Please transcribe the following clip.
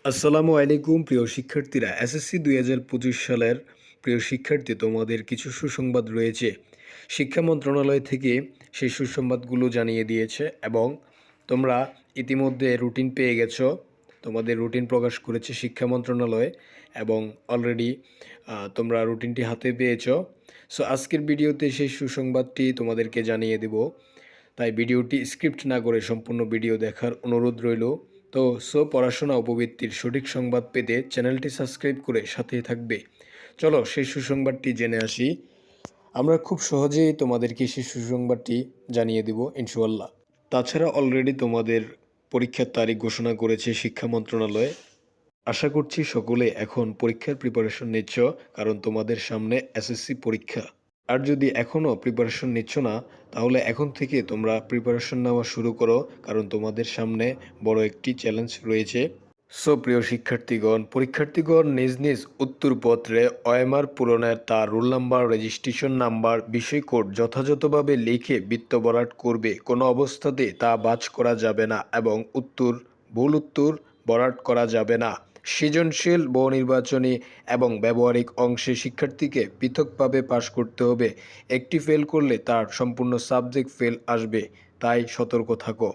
আসসালামু আলাইকুম প্রিয় শিক্ষার্থীরা। এসএসসি ২০২৫ সালের প্রিয় শিক্ষার্থী, তোমাদের কিছু সুসংবাদ রয়েছে। শিক্ষা মন্ত্রণালয় থেকে সেই সুসংবাদগুলো জানিয়ে দিয়েছে এবং তোমরা ইতিমধ্যে রুটিন পেয়ে গেছো। তোমাদের রুটিন প্রকাশ করেছে শিক্ষা মন্ত্রণালয় এবং অলরেডি তোমরা রুটিনটি হাতে পেয়েছো। সো আজকের ভিডিওতে সেই সুসংবাদটি তোমাদেরকে জানিয়ে দেব, তাই ভিডিওটি স্ক্রিপ্ট না করে সম্পূর্ণ ভিডিও দেখার অনুরোধ রইল। তো পড়াশোনা ও প্রবৃত্তির সঠিক সংবাদ পেতে চ্যানেলটি সাবস্ক্রাইব করে সাথেই থাকবে। চলো সেই সুসংবাদটি জেনে আসি। আমরা খুব সহজেই তোমাদেরকে সেই সুসংবাদটি জানিয়ে দেব ইনশাআল্লাহ। তাছাড়া অলরেডি তোমাদের পরীক্ষার তারিখ ঘোষণা করেছে শিক্ষা মন্ত্রণালয়। আশা করছি সকলে এখন পরীক্ষার প্রিপারেশন নিচ্ছ, কারণ তোমাদের সামনে এসএসসি পরীক্ষা। আর যদি এখনও প্রিপারেশন নিচ্ছ না, তাহলে এখন থেকে তোমরা প্রিপারেশন নেওয়া শুরু করো, কারণ তোমাদের সামনে বড় একটি চ্যালেঞ্জ রয়েছে। প্রিয় পরীক্ষার্থীগণ নিজ নিজ উত্তরপত্রে ওএমআর পূরণের তার রোল নাম্বার, রেজিস্ট্রেশন নাম্বার, বিষয় কোড যথাযথভাবে লিখে বৃত্ত ভরাট করবে। কোনো অবস্থাতে তা বাজ করা যাবে না এবং ভুল উত্তর ভরাট করা যাবে না। সৃজনশীল, বহুনির্বাচনী এবং ব্যবহারিক অংশে শিক্ষার্থীকে পৃথকভাবে পাশ করতে হবে। একটি ফেল করলে তার সম্পূর্ণ সাবজেক্ট ফেল আসবে, তাই সতর্ক থাকো।